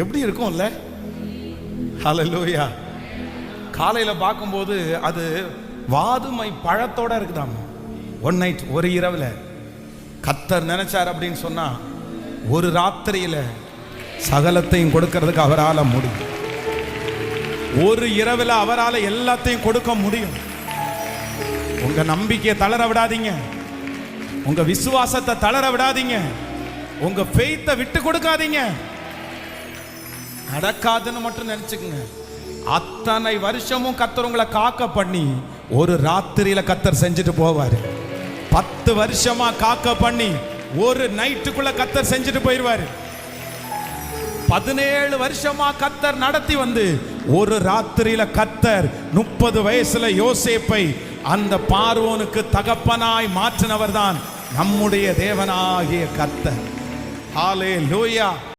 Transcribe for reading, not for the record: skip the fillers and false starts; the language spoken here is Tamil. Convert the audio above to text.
எப்படி இருக்கும்ல? ஹல்லேலூயா. காலையில பார்க்கும்போது அது வாதுமை பழத்தோட இருக்குதாமா. ஒன் நைட், ஒரு இரவுல கர்த்தர் நினைச்சார் அப்படின்னு சொன்னா ஒரு ராத்திரியில சகலத்தையும் கொடுக்கிறதுக்கு அவரால முடியும். ஒரு இரவுல அவரால எல்லாத்தையும் கொடுக்க முடியும். உங்க நம்பிக்கையை தளர விடாதீங்க. உங்க விசுவாசத்தை தளர விடாதீங்க. உங்க ஃபெய்த்தை விட்டு கொடுக்காதீங்க. நடக்காதுன்னு மட்டும் நினைச்சுக்குங்க. அத்தனை வருஷமும் கர்த்தர் உங்களை காக்க பண்ணி ஒரு ராத்திரியில கர்த்தர் செஞ்சுட்டு போவாரு. 10 வருஷமா காக்க பண்ணி ஒரு நைட்டுக்குள்ள கர்த்தர் செஞ்சுட்டு போயிடுவாரு. 17 வருஷமா கர்த்தர் நடத்தி வந்து ஒரு ராத்திரியில கர்த்தர் 30 வயசுல யோசேப்பை அந்த பார்வோனுக்கு தகப்பனாய் மாற்றினவர் தான் நம்முடைய தேவனாகிய கர்த்தர். ஹல்லேலூயா.